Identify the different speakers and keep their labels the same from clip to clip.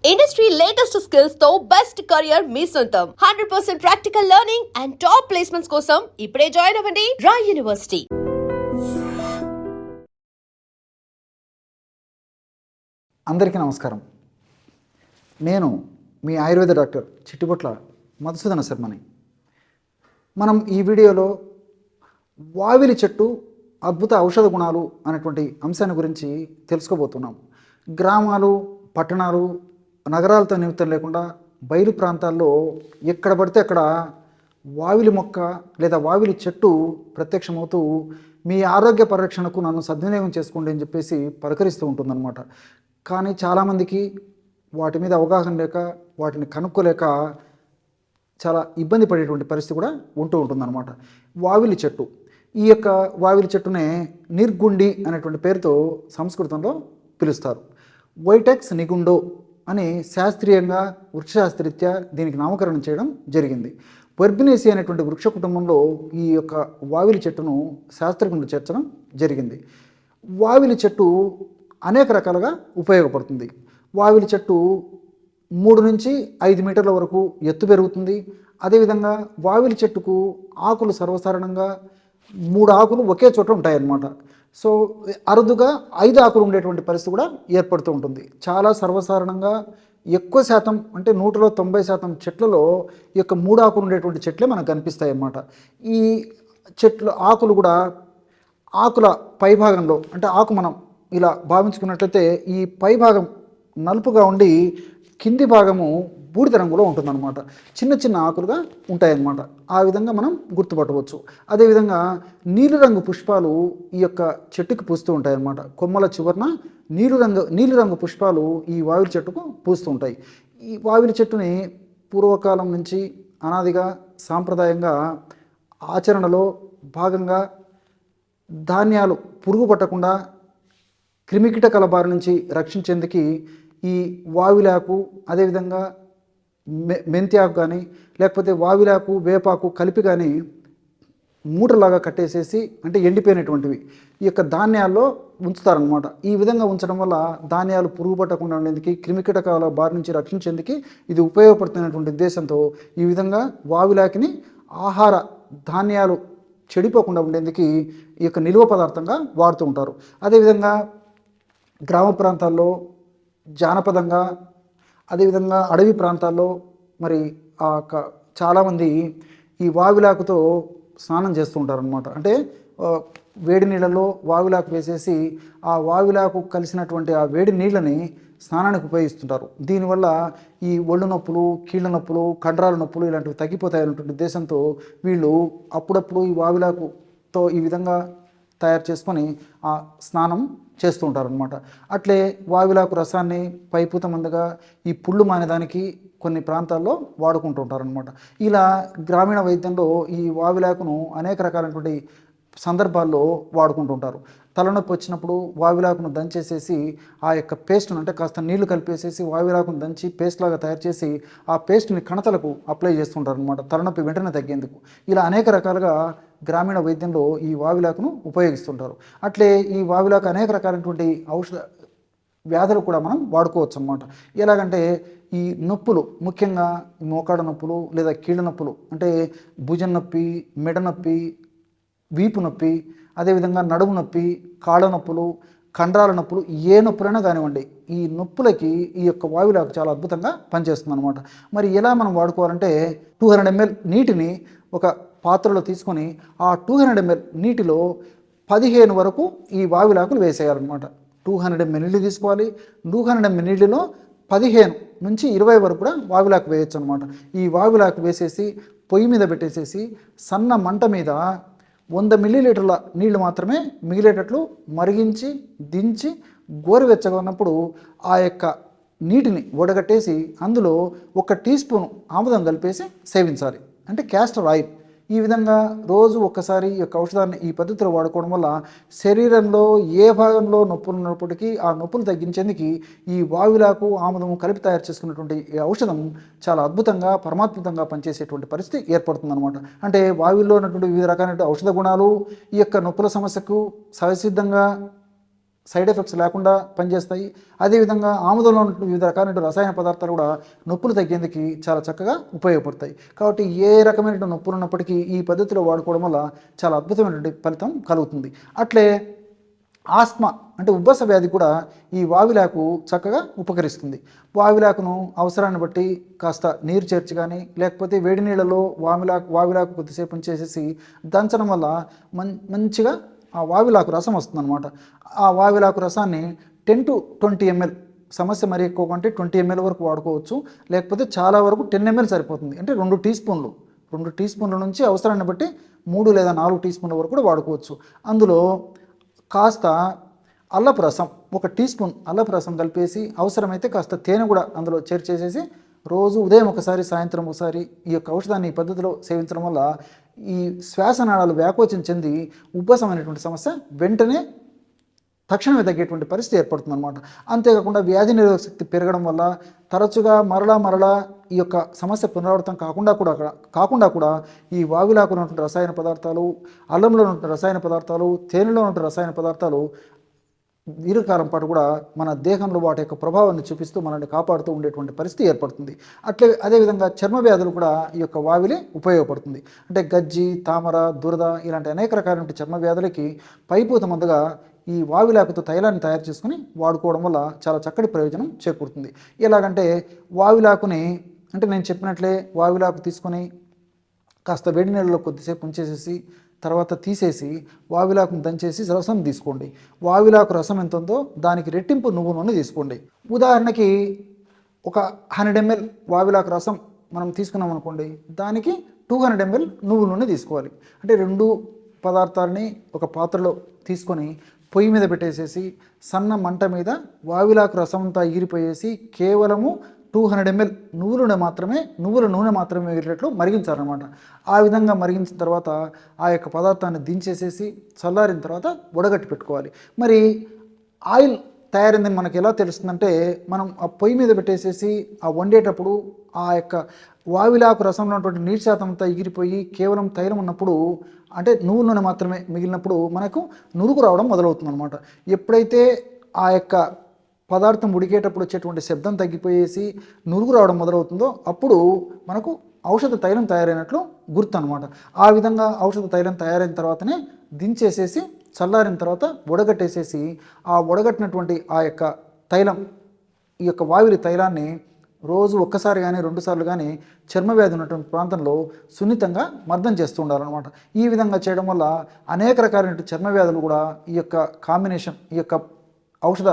Speaker 1: Industry latest skills తో best career మీ సొంతం 100% practical learning and top placements కోసం ఇప్పుడే జాయిన్ అవ్వండి రాయ్ యూనివర్సిటీ.
Speaker 2: అందరికీ నమస్కారం. నేను మీ ఆయుర్వేద డాక్టర్ చిట్టిబొట్ల మధుసూదన శర్మని. మనం ఈ వీడియోలో వావిలి చెట్టు అద్భుత ఔషధ గుణాలు అనేటువంటి అంశాన్ని గురించి తెలుసుకోబోతున్నాం. గ్రామాలు, పట్టణాలు, నగరాలతో నిమిత్తం లేకుండా బయలు ప్రాంతాల్లో ఎక్కడ పడితే అక్కడ వావిలి మొక్క లేదా వావిలి చెట్టు ప్రత్యక్షమవుతూ మీ ఆరోగ్య పరిరక్షణకు నన్ను సద్వినియోగం చేసుకోండి అని చెప్పేసి పలకరిస్తూ ఉంటుందన్నమాట. కానీ చాలామందికి వాటి మీద అవగాహన లేక వాటిని కనుక్కోలేక చాలా ఇబ్బంది పడేటువంటి పరిస్థితి కూడా ఉంటూ ఉంటుందన్నమాట. వావిలి చెట్టు, ఈ యొక్క వావిలి చెట్టునే నిర్గుండి అనేటువంటి పేరుతో సంస్కృతంలో పిలుస్తారు. వైటెక్స్ నిగుండో అని శాస్త్రీయంగా వృక్షశాస్త్రరీత్యా దీనికి నామకరణం చేయడం జరిగింది. వర్బినేసి అనేటువంటి వృక్ష కుటుంబంలో ఈ యొక్క వావిలి చెట్టును శాస్త్రజ్ఞులు చేర్చడం జరిగింది. వావిలి చెట్టు అనేక రకాలుగా ఉపయోగపడుతుంది. వావిలి చెట్టు 3 నుంచి 5 మీటర్ల వరకు ఎత్తు పెరుగుతుంది. అదేవిధంగా వావిలి చెట్టుకు ఆకులు సర్వసాధారణంగా 3 ఆకులు ఒకే చోట ఉంటాయన్నమాట. సో అరుదుగా 5 ఆకులు ఉండేటువంటి పరిస్థితి కూడా ఏర్పడుతూ ఉంటుంది. చాలా సర్వసాధారణంగా ఎక్కువ శాతం అంటే 100లో 90% చెట్లలో ఈ యొక్క 3 ఆకులు ఉండేటువంటి చెట్లే మనకు కనిపిస్తాయి అన్నమాట. ఈ చెట్లు ఆకులు కూడా ఆకుల పైభాగంలో అంటే ఆకు మనం ఇలా భావించుకున్నట్లయితే ఈ పైభాగం నలుపుగా ఉండి కింది భాగము బూడిద రంగులో ఉంటుందన్నమాట. చిన్న చిన్న ఆకులుగా ఉంటాయన్నమాట. ఆ విధంగా మనం గుర్తుపట్టవచ్చు. అదేవిధంగా నీలిరంగు పుష్పాలు ఈ యొక్క చెట్టుకు పూస్తూ ఉంటాయన్నమాట. కొమ్మల చివరన నీలిరంగు పుష్పాలు ఈ వావిలి చెట్టుకు పూస్తూ ఉంటాయి. ఈ వావిలి చెట్టుని పూర్వకాలం నుంచి అనాదిగా సాంప్రదాయంగా ఆచరణలో భాగంగా ధాన్యాలు పురుగు పట్టకుండా క్రిమికీటకాల బారి నుంచి రక్షించేందుకు ఈ వావిలాకు, అదేవిధంగా మెంత్యాకు కానీ లేకపోతే వావిలాకు, వేపాకు కలిపి కానీ మూటలాగా కట్టేసేసి అంటే ఎండిపోయినటువంటివి ఈ యొక్క ధాన్యాల్లో ఉంచుతారనమాట. ఈ విధంగా ఉంచడం వల్ల ధాన్యాలు పురుగు పట్టకుండా ఉండేందుకు, క్రిమికీటకాల బారి నుంచి రక్షించేందుకు ఇది ఉపయోగపడుతున్నటువంటి ఉద్దేశంతో ఈ విధంగా వావిలాకిని ఆహార ధాన్యాలు చెడిపోకుండా ఉండేందుకు ఈ యొక్క నిల్వ పదార్థంగా వాడుతూ ఉంటారు. అదేవిధంగా గ్రామ ప్రాంతాల్లో జానపదంగా, అదేవిధంగా అడవి ప్రాంతాల్లో మరి చాలామంది ఈ వావిలాకుతో స్నానం చేస్తూ ఉంటారనమాట. అంటే వేడి నీళ్ళలో వావిలాకు వేసేసి ఆ వావిలాకు కలిసినటువంటి ఆ వేడి నీళ్ళని స్నానానికి ఉపయోగిస్తుంటారు. దీనివల్ల ఈ ఒళ్ళు నొప్పులు, కీళ్ళ నొప్పులు, కండరాల నొప్పులు ఇలాంటివి తగ్గిపోతాయనేటువంటి ఉద్దేశంతో వీళ్ళు అప్పుడప్పుడు ఈ వావిలాకుతో ఈ విధంగా తయారు చేసుకొని ఆ స్నానం చేస్తూ ఉంటారనమాట. అట్లే వావిలాకు రసాన్ని పైపూత మందుగా ఈ పుళ్ళు మానేదానికి కొన్ని ప్రాంతాల్లో వాడుకుంటూ ఉంటారనమాట. ఇలా గ్రామీణ వైద్యంలో ఈ వావిలాకును అనేక రకాలైనటువంటి సందర్భాల్లో వాడుకుంటూ ఉంటారు. తలనొప్పి వచ్చినప్పుడు వావిలాకును దంచేసేసి ఆ యొక్క పేస్ట్ను అంటే కాస్త నీళ్లు కలిపేసేసి వావిలాకును దంచి పేస్ట్ లాగా తయారు చేసి ఆ పేస్ట్ని కణతలకు అప్లై చేస్తుంటారు అనమాట, తలనొప్పి వెంటనే తగ్గేందుకు. ఇలా అనేక రకాలుగా గ్రామీణ వైద్యంలో ఈ వావిలాకును ఉపయోగిస్తుంటారు. అట్లే ఈ వావిలాకు అనేక రకాలైనటువంటి ఔషధ వ్యాధులు కూడా మనం వాడుకోవచ్చు అన్నమాట. ఎలాగంటే ఈ నొప్పులు, ముఖ్యంగా మోకాడ నొప్పులు లేదా కీళ్ళ నొప్పులు అంటే భుజం నొప్పి, మెడ నొప్పి, వీపు నొప్పి, అదేవిధంగా నడుము నొప్పి, కాళ్ళ నొప్పులు, కండరాల నొప్పులు, ఏ నొప్పులైనా కానివ్వండి ఈ నొప్పులకి ఈ యొక్క వావిలాకు చాలా అద్భుతంగా పనిచేస్తుంది అనమాట. మరి ఎలా మనం వాడుకోవాలంటే 200 ml నీటిని ఒక పాత్రలో తీసుకొని ఆ 200 ml నీటిలో 15 వరకు ఈ వావిలాకులు వేసేయాలన్నమాట. 200 ml నీళ్ళు తీసుకోవాలి. 200 ml నీళ్ళలో 15 నుంచి 20 వరకు కూడా వావిలాకు వేయచ్చు అనమాట. ఈ వావిలాకు వేసేసి పొయ్యి మీద పెట్టేసేసి సన్న మంట మీద 100 మిల్లీలీటర్ల నీళ్లు మాత్రమే మిగిలేటట్లు మరిగించి దించి గోరువెచ్చగా ఉన్నప్పుడు ఆ యొక్క నీటిని వడగట్టేసి అందులో 1 టీ స్పూన్ ఆముదం కలిపేసి సేవించాలి, అంటే క్యాస్టర్ ఆయిల్. ఈ విధంగా రోజు ఒక్కసారి ఈ యొక్క ఔషధాన్ని ఈ పద్ధతిలో వాడుకోవడం వల్ల శరీరంలో ఏ భాగంలో నొప్పులు ఉన్నప్పటికీ ఆ నొప్పులు తగ్గించేందుకు ఈ వావిలాకు, ఆముదము కలిపి తయారు చేసుకున్నటువంటి ఈ ఔషధం చాలా అద్భుతంగా పరమాద్భుతంగా పనిచేసేటువంటి పరిస్థితి ఏర్పడుతుందన్నమాట. అంటే వావిల్లో ఉన్నటువంటి వివిధ రకాలైన ఔషధ గుణాలు ఈ యొక్క నొప్పుల సమస్యకు సహసిద్ధంగా సైడ్ ఎఫెక్ట్స్ లేకుండా పనిచేస్తాయి. అదేవిధంగా ఆముదంలో ఉన్న వివిధ రకాలైన రసాయన పదార్థాలు కూడా నొప్పులు తగ్గేందుకు చాలా చక్కగా ఉపయోగపడతాయి. కాబట్టి ఏ రకమైన నొప్పులు ఉన్నప్పటికీ ఈ పద్ధతిలో వాడుకోవడం వల్ల చాలా అద్భుతమైనటువంటి ఫలితం కలుగుతుంది. అట్లే ఆస్మా అంటే ఉబ్బస వ్యాధి కూడా ఈ వావిలాకు చక్కగా ఉపకరిస్తుంది. వావిలాకును అవసరాన్ని బట్టి కాస్త నీరు చేర్చి కానీ లేకపోతే వేడి నీళ్ళలో వావిలాకు కొద్దిసేపు ఉంచేసేసి దంచడం వల్ల మంచిగా ఆ వావిలాకు రసం వస్తుందన్నమాట. ఆ వావిలాకు రసాన్ని 10 to 20 ml, సమస్య మరీ ఎక్కువ కంటే 20 ml వరకు వాడుకోవచ్చు. లేకపోతే చాలా వరకు 10 ml సరిపోతుంది. అంటే 2 టీ స్పూన్ల నుంచి అవసరాన్ని బట్టి 3 లేదా 4 టీ స్పూన్ల వరకు కూడా వాడుకోవచ్చు. అందులో కాస్త అల్లపు రసం, 1 టీ స్పూన్ అల్లపు రసం కలిపేసి అవసరమైతే కాస్త తేనె కూడా అందులో చేర్చేసేసి రోజు ఉదయం ఒకసారి సాయంత్రం ఒకసారి ఈ యొక్క ఔషధాన్ని ఈ పద్ధతిలో సేవించడం వల్ల ఈ శ్వాసనాళాలు వ్యాకోచం చెంది ఉబ్బసమైనటువంటి సమస్య వెంటనే తక్షణమే తగ్గేటువంటి పరిస్థితి ఏర్పడుతుందన్నమాట. అంతేకాకుండా వ్యాధి నిరోధక శక్తి పెరగడం వల్ల తరచుగా మరలా ఈ యొక్క సమస్య పునరావృతం కాకుండా కూడా ఈ వావిలాకులో ఉన్నటువంటి రసాయన పదార్థాలు, అల్లంలో ఉన్నటువంటి రసాయన పదార్థాలు, తేనెలో ఉన్నటువంటి రసాయన పదార్థాలు దీర్ఘకాలం పాటు కూడా మన దేహంలో వాటి యొక్క ప్రభావాన్ని చూపిస్తూ మనల్ని కాపాడుతూ ఉండేటువంటి పరిస్థితి ఏర్పడుతుంది. అదేవిధంగా చర్మ వ్యాధులు కూడా ఈ యొక్క వావిలి ఉపయోగపడుతుంది. అంటే గజ్జి, తామర, దురద ఇలాంటి అనేక రకాలైన చర్మ వ్యాధులకి పైపూత మందుగా ఈ వావిలాకుతో తైలాన్ని తయారు చేసుకుని వాడుకోవడం వల్ల చాలా చక్కటి ప్రయోజనం చేకూరుతుంది. ఎలాగంటే వావిలాకుని అంటే నేను చెప్పినట్లే వావిలాకు తీసుకొని కాస్త వేడి నీళ్ళలో కొద్దిసేపు ఉంచేసేసి తర్వాత తీసేసి వావిలాకును దంచేసి రసం తీసుకోండి. వావిలాకు రసం ఎంత ఉందో దానికి రెట్టింపు నువ్వు నూనె తీసుకోండి. ఉదాహరణకి ఒక 100 ml వావిలాకు రసం మనం తీసుకున్నాం అనుకోండి, దానికి 200 ml నువ్వుల నూనె తీసుకోవాలి. అంటే 2 పదార్థాలని ఒక పాత్రలో తీసుకొని పొయ్యి మీద పెట్టేసేసి సన్న మంట మీద వావిలాకు రసం అంతా ఎగిరిపోయేసి కేవలము 200 ml నువ్వుల నూనె మాత్రమే ఎగిరేట్లు మరిగించాలన్నమాట. ఆ విధంగా మరిగించిన తర్వాత ఆ యొక్క పదార్థాన్ని దించేసేసి చల్లారిన తర్వాత వడగట్టి పెట్టుకోవాలి. మరి ఆయిల్ తయారైందని మనకి ఎలా తెలుస్తుందంటే, మనం ఆ పొయ్యి మీద పెట్టేసేసి ఆ వండేటప్పుడు ఆ యొక్క వావిలాకు రసంలో ఉన్నటువంటి నీటి శాతం అంతా ఎగిరిపోయి కేవలం తైలం ఉన్నప్పుడు, అంటే నువ్వుల నూనె మాత్రమే మిగిలినప్పుడు మనకు నురుగు రావడం మొదలవుతుంది అనమాట. ఎప్పుడైతే ఆ యొక్క పదార్థం ఉడికేటప్పుడు వచ్చేటువంటి శబ్దం తగ్గిపోయేసి నురుగు రావడం మొదలవుతుందో అప్పుడు మనకు ఔషధ తైలం తయారైనట్లు గుర్తు అనమాట. ఆ విధంగా ఔషధ తైలం తయారైన తర్వాతనే దించేసేసి చల్లారిన తర్వాత వడగట్టేసేసి ఆ వడగట్టినటువంటి ఆ యొక్క తైలం, ఈ యొక్క వావిలి తైలాన్ని రోజు ఒక్కసారి కానీ 2 సార్లు కానీ చర్మ వ్యాధి ఉన్నటువంటి ప్రాంతంలో సున్నితంగా మర్దం చేస్తూ ఉండాలన్నమాట. ఈ విధంగా చేయడం వల్ల అనేక రకాలైన చర్మ వ్యాధులు కూడా ఈ యొక్క కాంబినేషన్, ఈ యొక్క ఔషధ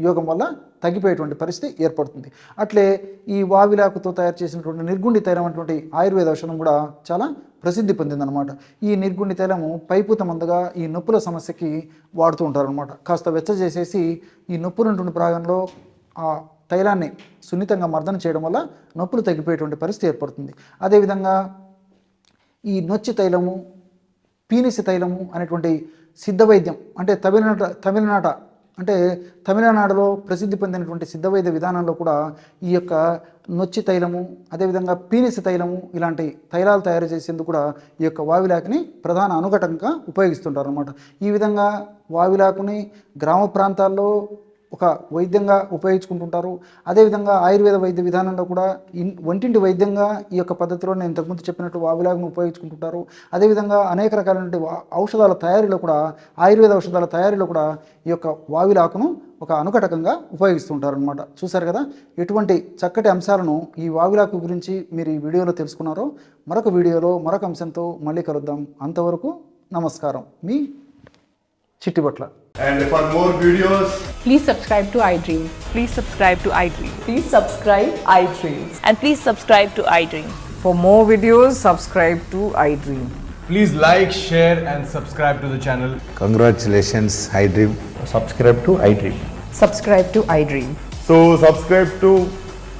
Speaker 2: యోగం వల్ల తగ్గిపోయేటువంటి పరిస్థితి ఏర్పడుతుంది. అట్లే ఈ వావిలాకుతో తయారు చేసినటువంటి నిర్గుండి తైలం అటువంటి ఆయుర్వేద ఔషధం కూడా చాలా ప్రసిద్ధి పొందిందనమాట. ఈ నిర్గుండి తైలము పైపూత మందుగా ఈ నొప్పుల సమస్యకి వాడుతూ ఉంటారనమాట. కాస్త వెచ్చ చేసేసి ఈ నొప్పులున్నటువంటి భాగంలో ఆ తైలాన్ని సున్నితంగా మర్దన చేయడం వల్ల నొప్పులు తగ్గిపోయేటువంటి పరిస్థితి ఏర్పడుతుంది. అదేవిధంగా ఈ నొచ్చి తైలము, పీనిసి తైలము అనేటువంటి సిద్ధ వైద్యం, అంటే తమిళనాడులో ప్రసిద్ధి పొందినటువంటి సిద్ధ వైద్య విధానంలో కూడా ఈ యొక్క నొచ్చి తైలము, అదేవిధంగా పీనిసి తైలము ఇలాంటి తైలాలు తయారు చేసేందుకు కూడా ఈ యొక్క వావిలాకుని ప్రధాన అనుఘటనగా ఉపయోగిస్తుంటారు అన్నమాట. ఈ విధంగా వావిలాకుని గ్రామ ప్రాంతాల్లో ఒక వైద్యంగా ఉపయోగించుకుంటుంటారు. అదేవిధంగా ఆయుర్వేద వైద్య విధానంలో కూడా వంటింటి వైద్యంగా ఈ యొక్క పద్ధతిలో నేను ఇంతకుముందు చెప్పినట్టు వావిలాకును ఉపయోగించుకుంటుంటారు. అదేవిధంగా అనేక రకాలైన ఔషధాల తయారీలో కూడా, ఆయుర్వేద ఔషధాల తయారీలో కూడా ఈ యొక్క వావిలాకును ఒక అనుకటకంగా ఉపయోగిస్తుంటారు అనమాట. చూశారు కదా ఎటువంటి చక్కటి అంశాలను ఈ వావిలాకు గురించి మీరు ఈ వీడియోలో తెలుసుకున్నారో. మరొక వీడియోలో మరొక అంశంతో మళ్ళీ కలుద్దాం. అంతవరకు నమస్కారం. మీ చిట్టిబట్ల.
Speaker 3: And for more videos,
Speaker 4: please subscribe to iDream.
Speaker 5: Please subscribe to iDream.
Speaker 4: Please subscribe iDream.
Speaker 5: And please subscribe to iDream.
Speaker 4: For more videos, subscribe to iDream.
Speaker 3: please like, share and subscribe to the channel.
Speaker 6: Congratulations, iDream.
Speaker 7: Subscribe to iDream.
Speaker 4: Subscribe to iDream.
Speaker 3: So subscribe to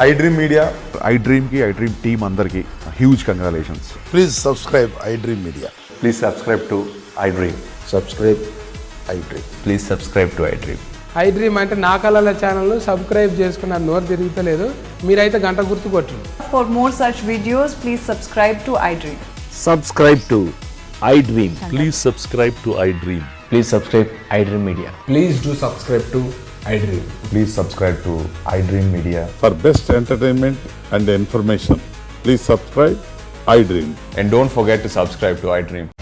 Speaker 3: iDream Media.
Speaker 8: iDream ki iDream team అందరికి huge congratulations.
Speaker 9: Please subscribe iDream Media.
Speaker 7: Please subscribe to iDream.
Speaker 9: Subscribe iDream.
Speaker 7: Please subscribe to iDream.
Speaker 10: iDream అంటే నా కళల ఛానల్ను subscribe చేసుకున్న నోరు తిరుగుతలేదు, మీరైతే గంట గుర్తు కొట్టండి.
Speaker 5: For more such videos, please subscribe to iDream.
Speaker 11: Subscribe to iDream. Please subscribe to iDream.
Speaker 7: Please subscribe iDream Media.
Speaker 10: Please do subscribe to iDream.
Speaker 3: Please subscribe to iDream Media.
Speaker 8: For best entertainment and information, please subscribe iDream.
Speaker 7: And don't forget to subscribe to iDream.